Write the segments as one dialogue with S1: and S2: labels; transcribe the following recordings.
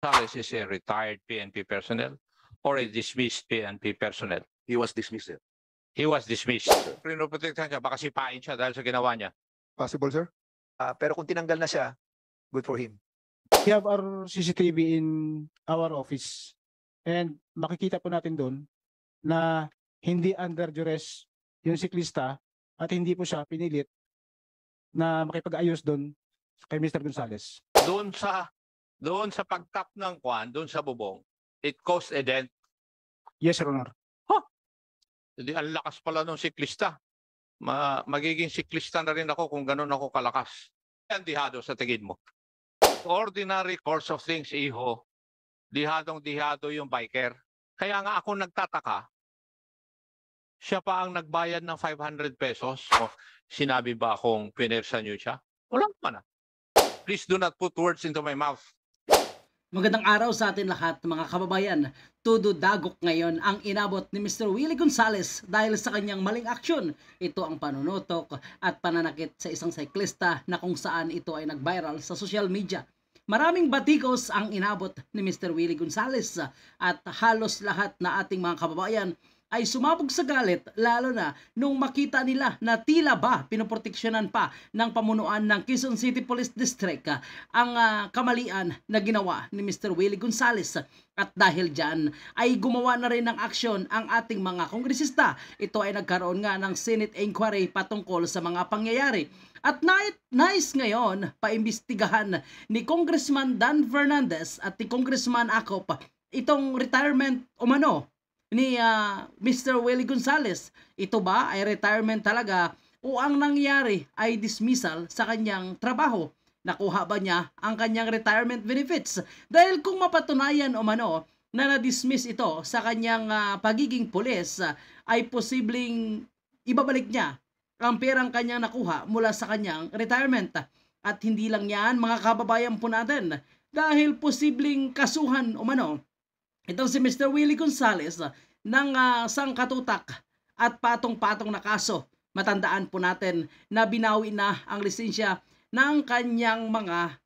S1: Gonzales is a retired PNP personnel or a dismissed PNP personnel?
S2: He was dismissed, sir.
S1: He was dismissed. Pinoprotektahan siya, baka sipain siya dahil sa ginawa niya.
S3: Possible, sir?
S4: Pero kung tinanggal na siya, good for him.
S5: We have our CCTV in our office. And makikita po natin doon na hindi under duress yung siklista at hindi po siya pinilit na makipag-ayos doon kay Mr. Gonzales.
S1: Doon sa pagtap ng kwan, doon sa bubong, it caused a dent.
S5: Yes, Your Honor.
S1: Hindi, ang lakas pala ng siklista. Magiging siklista na rin ako kung ganun ako kalakas. Ang dihado sa tingin mo. Ordinary course of things, iho. Dihadong-dihado yung biker. Kaya nga ako nagtataka, siya pa ang nagbayad ng 500 pesos. O, sinabi ba akong pinersa niyo siya? Wala naman. Please do not put words into my mouth.
S6: Magandang araw sa atin lahat mga kababayan. Todo dagok ngayon ang inabot ni Mr. Willie Gonzales dahil sa kanyang maling aksyon. Ito ang panunutok at pananakit sa isang siklista na kung saan ito ay nag-viral sa social media. Maraming batikos ang inabot ni Mr. Willie Gonzales at halos lahat na ating mga kababayan ay sumabog sa galit lalo na nung makita nila na tila ba pinoproteksyonan pa ng pamunuan ng Quezon City Police District ang kamalian na ginawa ni Mr. Willie Gonzales. At dahil dyan ay gumawa na rin ng aksyon ang ating mga kongresista. Ito ay nagkaroon nga ng Senate inquiry patungkol sa mga pangyayari. At nais ngayon paimbestigahan ni Congressman Dan Fernandez at ni Congressman Acop itong retirement umano ni Mr. Willie Gonzales. Ito ba ay retirement talaga o ang nangyari ay dismissal sa kanyang trabaho? Nakuha ba niya ang kanyang retirement benefits? Dahil kung mapatunayan o mano na na-dismiss ito sa kanyang pagiging pulis, ay posibleng ibabalik niya ang perang kanyang nakuha mula sa kanyang retirement. At hindi lang yan mga kababayan po natin, dahil posibleng kasuhan o mano itong si Mr. Willie Gonzales ng sangkatutak at patong-patong na kaso. Matandaan po natin na binawi na ang lisensya ng kanyang mga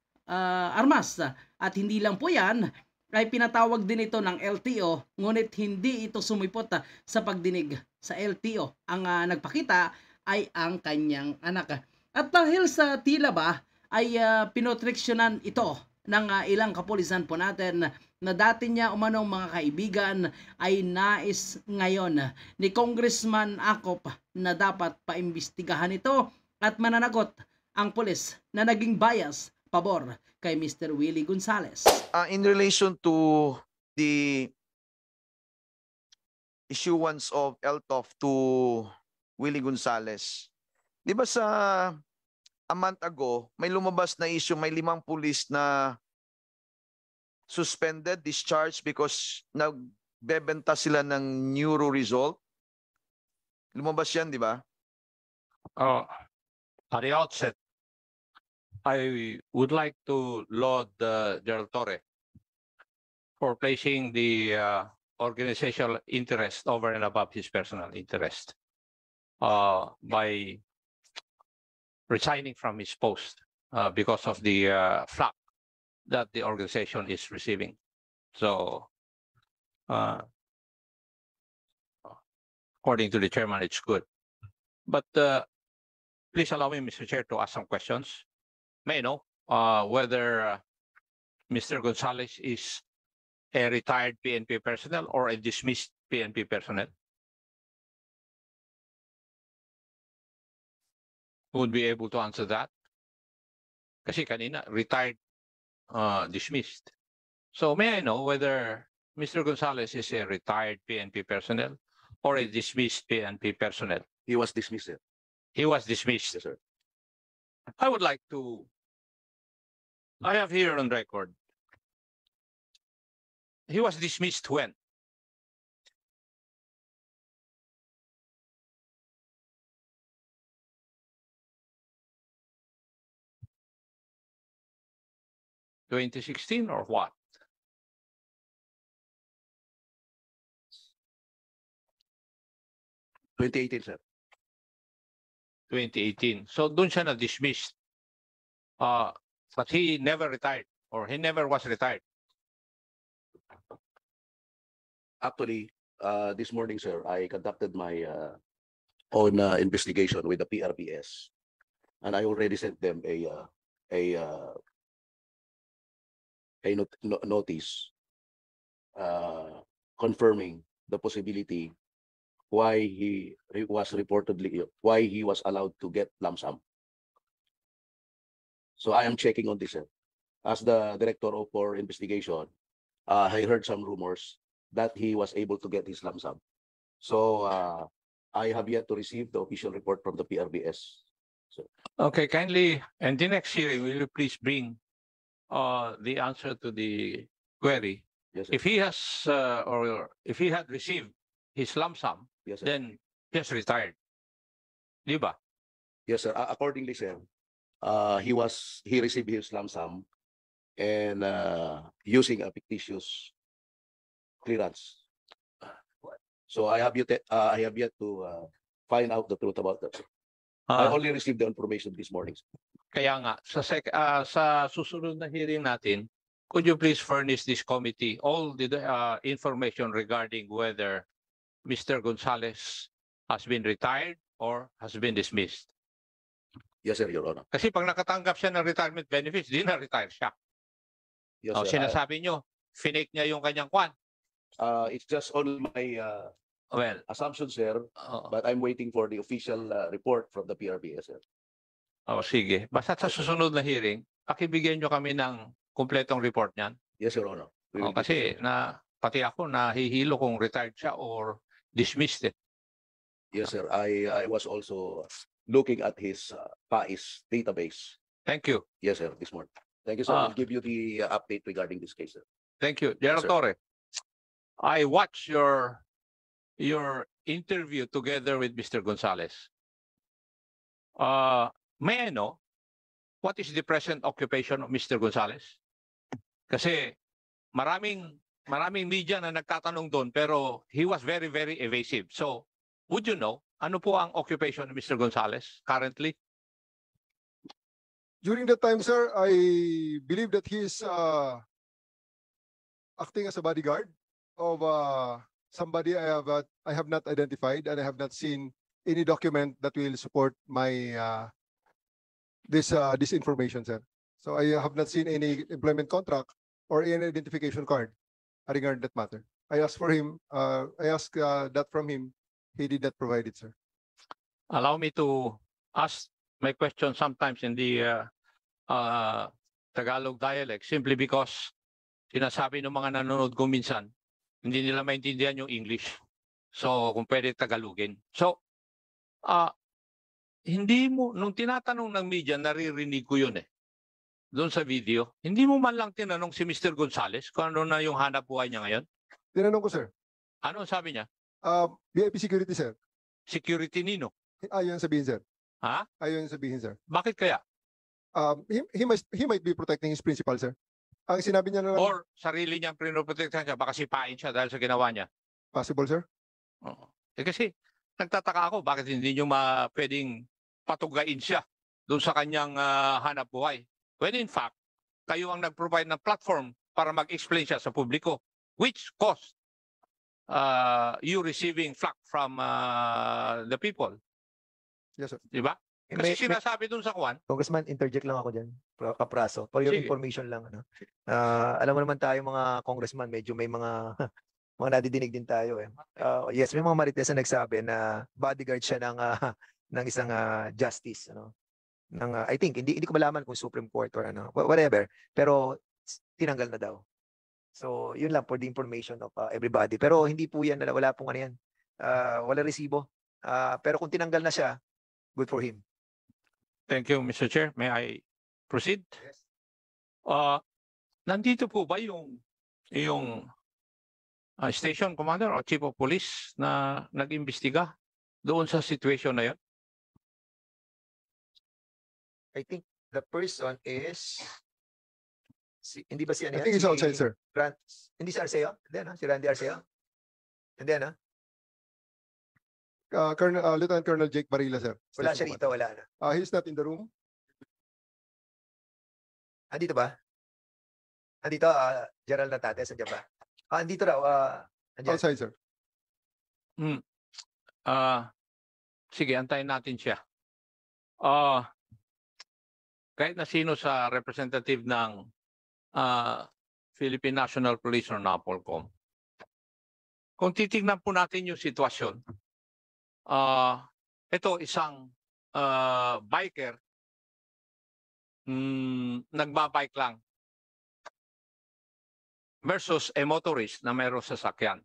S6: armas. At hindi lang po yan, ay pinatawag din ito ng LTO, ngunit hindi ito sumipot sa pagdinig sa LTO. Ang nagpakita ay ang kanyang anak. At dahil sa tila ba ay pinoteksyonan ito ng ilang kapulisan po natin na dati niya umanong mga kaibigan, ay nais ngayon ni Congressman Acop na dapat paimbestigahan ito at mananagot ang pulis na naging bias pabor kay Mr. Willie Gonzales.
S2: In relation to the issuance of LTOF to Willie Gonzales, di ba sa a month ago, may lumabas na issue, may 5 pulis na suspended, discharged because nagbebenta sila ng neuro result. Lumabas yan, di ba?
S1: At the outset, I would like to laud General Torre for placing the organizational interest over and above his personal interest by resigning from his post because of the flack that the organization is receiving. So, according to the chairman, it's good. But please allow me, Mr. Chair, to ask some questions. May I know whether Mr. Gonzales is a retired PNP personnel or a dismissed PNP personnel? Who would be able to answer that? Kasi kanina, retired, dismissed. So may I know whether Mr. Gonzales is a retired PNP personnel or a dismissed PNP personnel?
S2: He was dismissed, sir.
S1: He was dismissed.
S2: Yes, sir.
S1: I would like to, I have here on record, he was dismissed when? (2016) or what?
S2: (2018), sir.
S1: 2018. So doon siya na-dismissed. But he never retired or he never was retired.
S3: Actually, this morning, sir, I conducted my own investigation with the PRBS, and I already sent them a notice confirming the possibility why why he was allowed to get lump sum. So I am checking on this, sir. As the director for investigation, I heard some rumors that he was able to get his lump sum. So I have yet to receive the official report from the PRBS.
S1: Okay, kindly, and the next hearing, will you please bring the answer to the query?
S3: Yes, sir.
S1: If he has or if he had received his lump sum,
S3: Yes, sir.
S1: then he has retired. Di ba?
S3: Yes, sir. Accordingly, sir, he received his lump sum and using a fictitious clearance. So I have yet to find out the truth about that, sir. I only received the information this morning, sir.
S1: Kaya nga, sa susunod na hearing natin, could you please furnish this committee all the information regarding whether Mr. Gonzales has been retired or has been dismissed?
S3: Yes, sir, Your Honor.
S1: Kasi pag nakatanggap siya ng retirement benefits, di na-retire siya.
S3: Yes,
S1: O,
S3: sir.
S1: sinasabi nyo, finake niya yung kanyang kwan.
S3: It's just all my
S1: Well,
S3: assumption, sir, but I'm waiting for the official report from the PRBS, sir.
S1: sige. Basta sa susunod na hearing, pakibigyan nyo kami ng kumpletong report niyan.
S3: Yes, Your Honor. We will do so,
S1: Kasi
S3: sir.
S1: pati ako nahihilo kung retired siya or dismissed.
S3: Yes, sir. I was also looking at his PAIS database.
S1: Thank you.
S3: Yes, sir, this morning. Thank you, sir.
S1: Ah.
S3: I'll give you the update regarding this case, sir.
S1: Thank you. General
S3: sir.
S1: Torre, I watched your interview together with Mr. Gonzales. May I know what is the present occupation of Mr. Gonzales? Kasi maraming media na nagtatanong doon pero he was very, very evasive. So, would you know, ano po ang occupation of Mr. Gonzales currently?
S7: During that time, sir, I believe that he is acting as a bodyguard of somebody I have not identified, and I have not seen any document that will support my this information, sir. So I have not seen any employment contract or any identification card regarding that matter. I asked for him. I asked that from him. He did not provide it, sir.
S1: Allow me to ask my question sometimes in the Tagalog dialect simply because sinasabi ng mga nanonood ko minsan, hindi nila maintindihan yung English. So, kung pwede Tagalogin. So, hindi mo, nung tinatanong ng media, naririnig ko yun doon sa video, hindi mo man lang tinanong si Mr. Gonzales kung ano na yung hanap buhay niya ngayon?
S7: Tinanong ko, sir.
S1: Ano ang sabi niya?
S7: VIP security, sir.
S1: Security nino.
S7: Ayun sabihin, sir.
S1: Ha?
S7: Ayun sabihin, sir.
S1: Bakit kaya?
S7: He might be protecting his principal, sir. Ang sinabi niya na lang,
S1: Or sarili niyang pinoprotektahan siya, baka sipain siya dahil sa ginawa niya?
S7: possible, sir.
S1: Oo. Kasi nagtataka ako bakit hindi nyo pwedeng patugain siya doon sa kanyang hanap buhay. When in fact, kayo ang nag-provide ng platform para mag-explain siya sa publiko, which caused you receiving flack from the people.
S7: Yes, sir.
S1: Di ba? Kasi sinasabi doon sa kwan,
S4: Congressman, interject lang ako dyan, Kapraso. For your
S1: Sige.
S4: information lang. Ano? Alam mo naman tayo mga congressman, medyo may mga mga nadidinig din tayo. Yes, may mga marites na nagsabi na bodyguard siya ng isang justice. Ano? I think, hindi ko malaman kung Supreme Court or ano, whatever. Pero tinanggal na daw. So, yun lang for the information of everybody. Pero hindi po yan, wala pong ano yan. Wala resibo. Pero kung tinanggal na siya, good for him.
S1: thank you, Mr. Chair. May I proceed?
S4: Yes.
S1: Nandito po ba yung station commander o chief of police na nag-imbestiga doon sa situation na yun?
S4: I think the person is hindi ba si ano
S7: I
S4: yan?
S7: think he's
S4: Si
S7: outside, sir.
S4: Hindi si Arceo? Hindi ano? Si Randy Arceo? Hindi ano?
S7: Lieutenant Colonel Jake Barilla, sir.
S4: Wala
S7: Station
S4: siya rito, wala na.
S7: He's not in the room.
S4: Andito ba? Andito, Gerald Natates, andyan ba? Andito raw, Andyan.
S7: Outside, sir.
S1: Sige, antayin natin siya. Kahit na sino sa representative ng Philippine National Police or NAPOLCOM, kung titignan po natin yung sitwasyon, ito isang biker, nagbabike lang versus a motorist na mayroong sasakyan.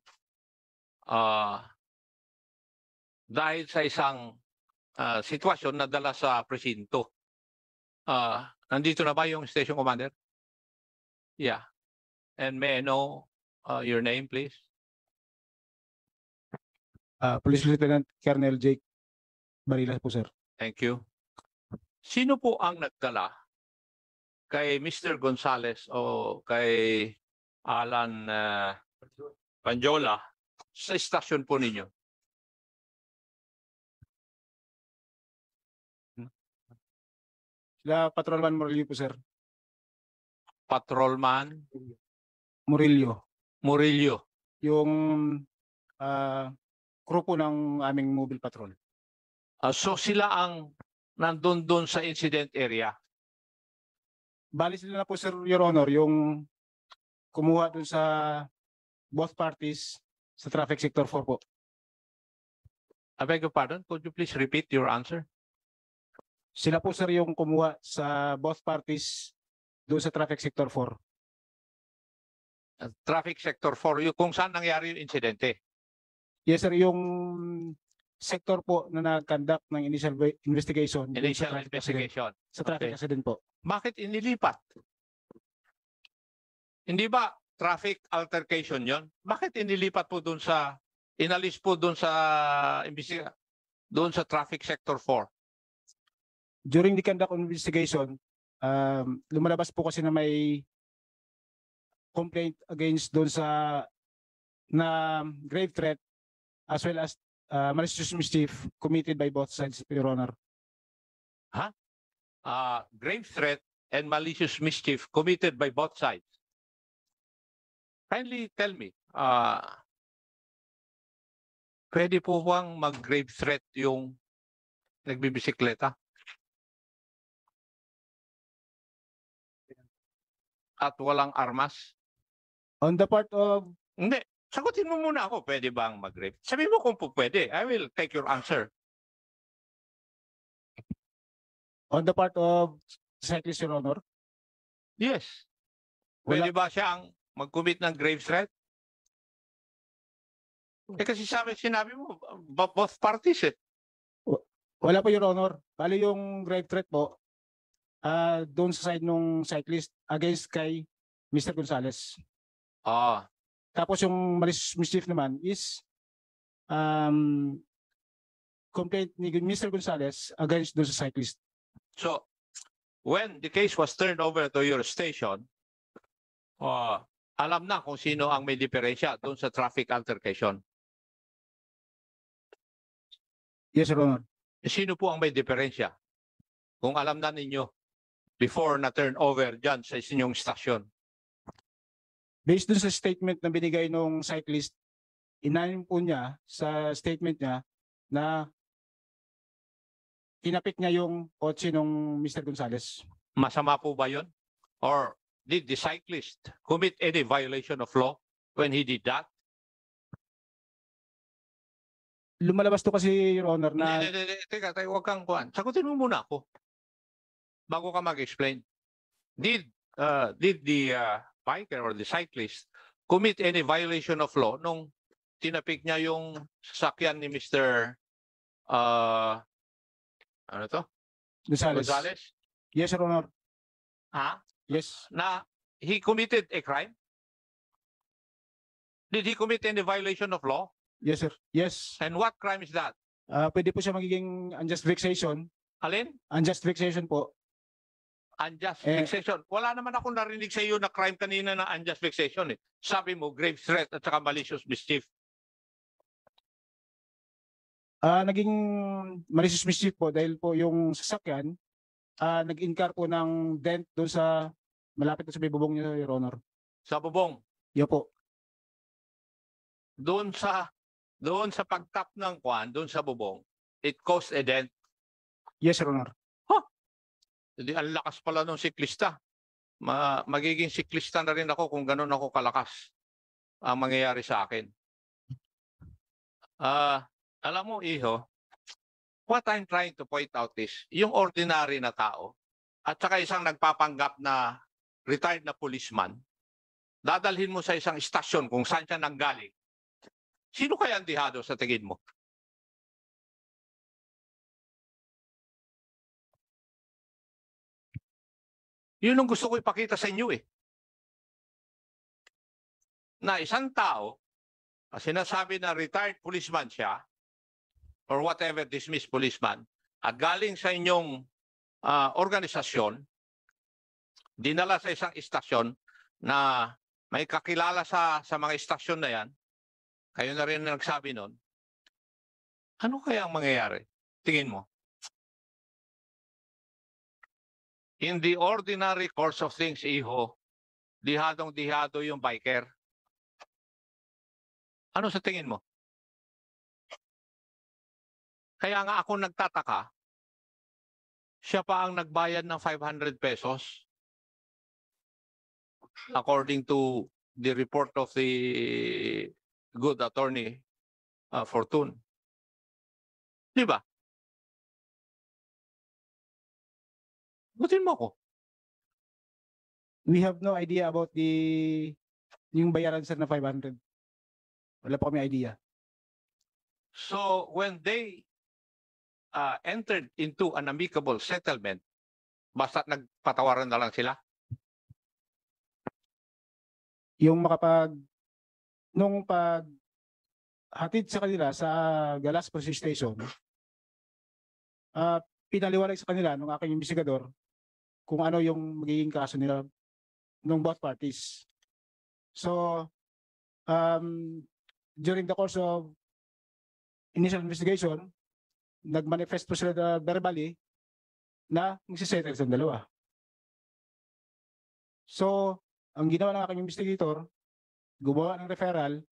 S1: Dahil sa isang sitwasyon na dala sa presinto. Nandito na ba yung station commander? Yeah. And may I know your name, please?
S5: Police Lieutenant Colonel Jake Barilas po, sir.
S1: Thank you. Sino po ang nagdala kay Mr. Gonzales o kay Alan Panjola sa istasyon po ninyo?
S5: Sila Patrolman Murillo po, sir.
S1: Patrolman
S5: Murillo.
S1: Murillo.
S5: Yung crew po ng aming mobile patrol.
S1: So sila ang nandun doon sa incident area.
S5: Bali sila na po, sir, Your Honor, yung kumuha dun sa both parties sa traffic sector 4 po.
S1: I beg your pardon, could you please repeat your answer?
S5: Sila po, sir, yung kumuha sa both parties doon sa traffic sector 4.
S1: Traffic sector 4, kung saan nangyari yung insidente?
S5: Yes, sir, yung sector po na nag-conduct ng initial investigation. dun sa
S1: Initial
S5: traffic accident-
S1: investigation.
S5: Sa traffic
S1: Okay.
S5: accident po.
S1: Bakit inilipat? Hindi ba traffic altercation yon? Bakit inilipat po doon sa, inalis po doon sa, doon sa traffic sector 4?
S5: During the conduct of investigation, lumalabas po kasi na may complaint against doon sa na grave threat as well as malicious mischief committed by both sides, Your Honor.
S1: Grave threat and malicious mischief committed by both sides. Kindly tell me, pwede po bang mag-grave threat yung nagbibisikleta? At walang armas?
S5: On the part of
S1: Hindi. Sagutin mo muna ako, pwede bang mag-grave? Sabi mo kung po pwede. I will take your answer.
S5: cyclist, Your Honor,
S1: Yes. Pwede ba siyang mag-commit ng grave threat? Kasi sinabi mo, both parties eh.
S5: wala po, Your Honor. Bali yung grave threat po doon sa side nung cyclist against kay Mr. Gonzales. Tapos yung malicious mischief naman is complaint ni Mr. Gonzales against doon sa cyclist.
S1: So, when the case was turned over to your station, alam na kung sino ang may diferensya doon sa traffic altercation.
S5: Yes, Your Honor.
S1: Sino po ang may diferensya? Kung alam na ninyo before na turn over dyan sa inyong stasyon.
S5: Based dun sa statement na binigay nung cyclist, inanim po niya sa statement niya na tinapik niya yung kotse nung Mr. Gonzales.
S1: Masama po ba yun? Or did the cyclist commit any violation of law when he did that?
S5: Lumalabas to kasi, Your Honor, na
S1: Teka, huwag kang kuhan. Sagutin mo muna ako bago ka mag-explain. Did the biker or the cyclist commit any violation of law nung tinapik niya yung sasakyan ni Mr. Ano to? Gonzales?
S5: Yes, Your Honor.
S1: Ha?
S5: Yes.
S1: Na he committed a crime? Did he commit any violation of law?
S5: Yes, sir. Yes.
S1: And what crime is that?
S5: Pwede po siya magiging unjust vexation.
S1: Alin?
S5: Unjust vexation po.
S1: Unjust
S5: Eh.
S1: vexation. Wala naman akong narinig sa iyo na crime kanina na unjust vexation eh. Sabi mo, grave threat at saka malicious mischief.
S5: Naging malicious mischief po dahil po yung sasakyan nag-incur po ng dent doon sa malapit na sa may bubong niya, Your Honor.
S1: Sa bubong.
S5: Yo po.
S1: doon sa pagtap ng kwan, doon sa bubong, it caused a dent.
S5: Yes, Your Honor.
S1: Hindi, ang lakas pala ng siklista. Magiging siklista na rin ako kung ganun ako kalakas ang mangyayari sa akin. Alam mo, Iho, what I'm trying to point out is, yung ordinary na tao, at saka isang nagpapanggap na retired na policeman, dadalhin mo sa isang istasyon kung saan siya nanggaling. Sino kaya ang dihado sa tingin mo? Yun ang gusto ko ipakita sa inyo eh. Na isang tao, sinasabi na retired policeman siya, or whatever, dismissed policeman, at galing sa inyong organisasyon, dinala sa isang istasyon na may kakilala sa mga istasyon na yan, kayo na rin nagsabi nun, ano kaya ang mangyayari? Tingin mo? In the ordinary course of things, Iho, dihadong-dihado yung biker. Ano sa tingin mo? Kaya nga ako nagtataka, siya pa ang nagbayad ng 500 pesos according to the report of the good attorney Fortune. Di ba? Butin mo ako.
S5: We have no idea about yung bayaran sir na 500. Wala pa kami idea.
S1: So when they entered into an amicable settlement, basta nagpatawaran na lang sila?
S5: Yung nung hatid sa kanila sa Galas Police Station, pinaliwanag sa kanila ng aking investigador kung ano yung magiging kaso nila ng both parties. So, during the course of initial investigation, nag-manifest po sila verbally na magsisettle sa dalawa. So, ang ginawa ng aking investigator, gumawa ng referral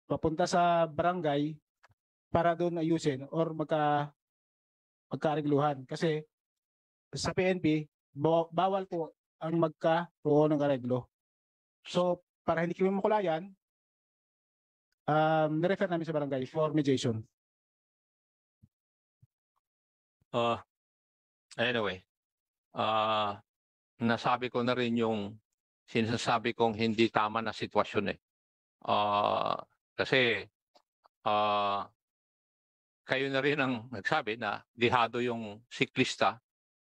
S5: papunta sa barangay para doon ayusin or magkaregluhan. Kasi sa PNP, bawal po ang magkaroon ng areglo. So, para hindi kami makulayan, nirefer namin sa barangay for mediation.
S1: Anyway, nasabi ko na rin yung sinasabi kong hindi tama na sitwasyon eh. Kasi kayo na rin ang nagsabi na dihado yung siklista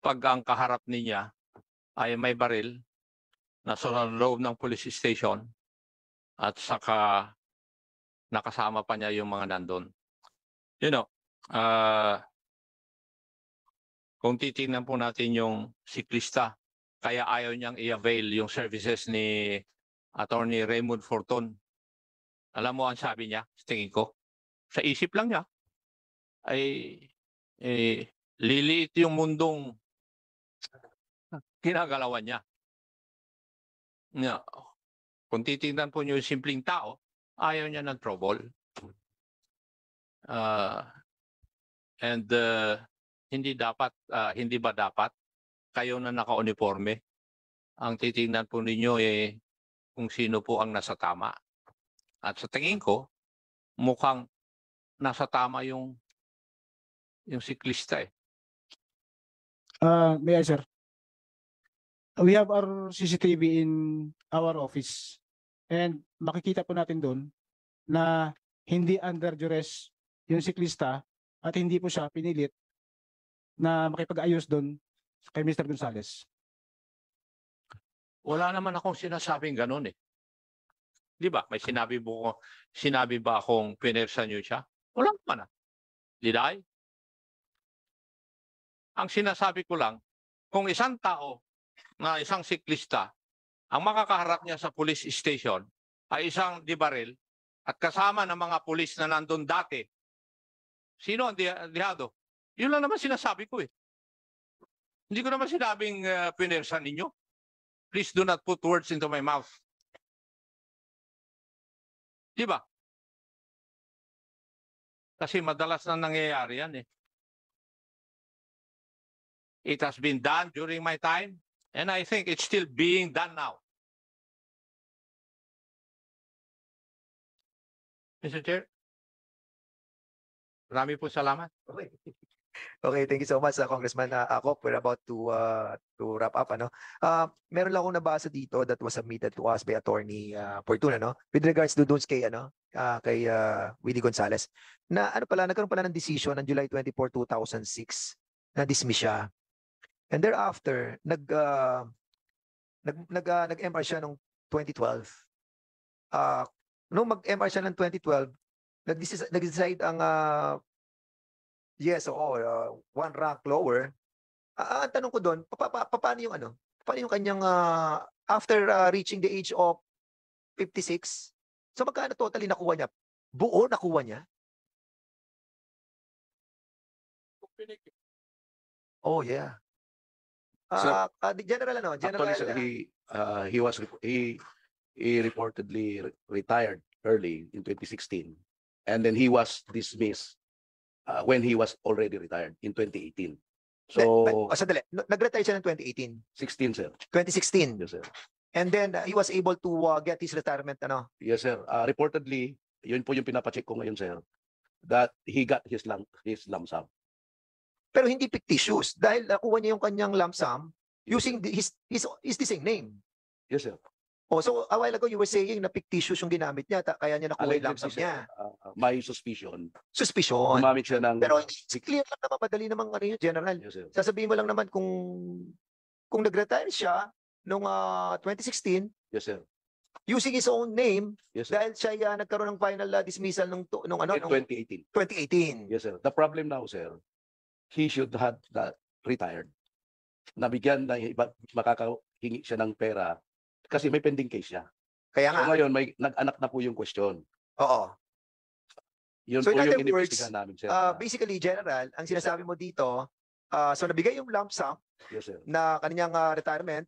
S1: pag ang kaharap niya ay may baril na sa loob ng police station at saka nakasama pa niya yung mga nandun. You know, kung titingnan po natin yung siklista, kaya ayaw niyang i-avail yung services ni Attorney Raymond Fortune. Alam mo ang sabi niya, tingin ko, sa isip lang niya, ay liliit yung mundong kinagalawan niya. Kung titingnan po niyo yung simpleng tao, ayaw niya ng trouble. Hindi ba dapat kayo na naka-uniforme ang titingnan po ninyo kung sino po ang nasa tama. At sa tingin ko, mukhang nasa tama yung siklista eh.
S5: May I, sir? We have our CCTV in our office and makikita po natin doon na hindi under duress yung siklista at hindi po siya pinilit na makipag-ayos doon kay Mr. Gonzales.
S1: Wala naman akong sinasabing ganun eh. Di ba? May sinabi ba akong pinersa niyo siya? Wala naman ah. Did I? Ang sinasabi ko lang, kung isang tao na isang siklista, ang makakaharap niya sa police station ay isang dibaril at kasama ng mga pulis na nandun dati, sino ang dihado? Yun lang naman sinasabi ko eh. Hindi ko naman sinabing pinersa ninyo. Please do not put words into my mouth. Di ba? Kasi madalas na nangyayari yan eh. It has been done during my time, and I think it's still being done now. Mr. Chair, marami po salamat.
S4: Okay. Okay, thank you so much, Congressman Acop. We're about to wrap up. Meron lang akong nabasa dito that was submitted to us by Attorney Fortuna, with regards to dun kay Willie Gonzales. Na nagkaroon pala ng decision on July 24, 2006 na dismiss siya. And thereafter, nag-MR siya noong 2012. Nung mag-MR siya ng 2012, nag-decide ang yes, oo, one rank lower. Ang tanong ko doon, paano yung kanyang after reaching the age of 56? So magkano totally nakuha niya? Buo nakuha niya? Oh, yeah. General
S3: Actually, sir, he reportedly retired early in 2016, and then he was dismissed when he was already retired in 2018. So,
S4: sandali. Nag-retire siya ng 2018.
S3: 16, sir.
S4: 2016.
S3: Yes, sir.
S4: And then he was able to get his retirement,
S3: Yes, sir. Reportedly, yun po yung pinapacheck ko ngayon, sir, that he got his lump sum.
S4: Pero hindi fictitious dahil nakuha niya yung kanyang lump sum using his the same name.
S3: Yes, sir.
S4: Oh, so a while ago you were saying na fictitious yung ginamit niya kaya niya nakuha yung lump sum
S3: Allegedly,
S4: niya.
S3: sir, my suspicion.
S4: Suspicion.
S3: Gumamit siya ng...
S4: Pero clear lang naman, madali namang yun, General.
S3: Yes, sir.
S4: Sasabihin mo lang naman kung nag-retire siya noong 2016
S3: Yes, sir.
S4: using his own name
S3: Yes, sir.
S4: dahil siya nagkaroon ng final dismissal nung
S3: In 2018.
S4: 2018.
S3: Yes, sir. The problem now, sir, he should have retired. Nabigyan na makakahingi siya ng pera kasi may pending case siya.
S4: Kaya
S3: So
S4: nga,
S3: ngayon, may nag-anak na po yung question.
S4: oo.
S3: Yun
S4: So
S3: po
S4: in
S3: yung
S4: other words,
S3: inimbestigahan namin, sir.
S4: Basically, General, ang sinasabi mo dito, so nabigay yung lump sum
S3: Yes, sir.
S4: na kanyang retirement,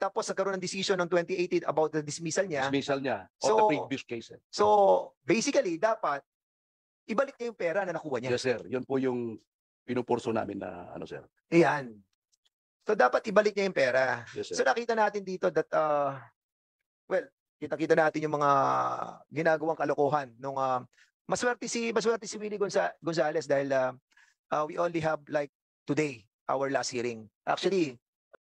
S4: tapos nagkaroon ng decision noong 2018 about the dismissal niya.
S3: Dismissal niya of
S4: So-
S3: the previous case, sir.
S4: So, basically, dapat ibalik niya yung pera na nakuha niya.
S3: Yes, sir. Yun po yung pinupurso namin na sir.
S4: Ayan. So, dapat ibalik niya yung pera.
S3: Yes,
S4: So,
S3: sir.
S4: nakita natin dito that, kita natin yung mga ginagawang kalokohan nung maswerte si Willie Gonzales dahil we only have like today our last hearing. Actually,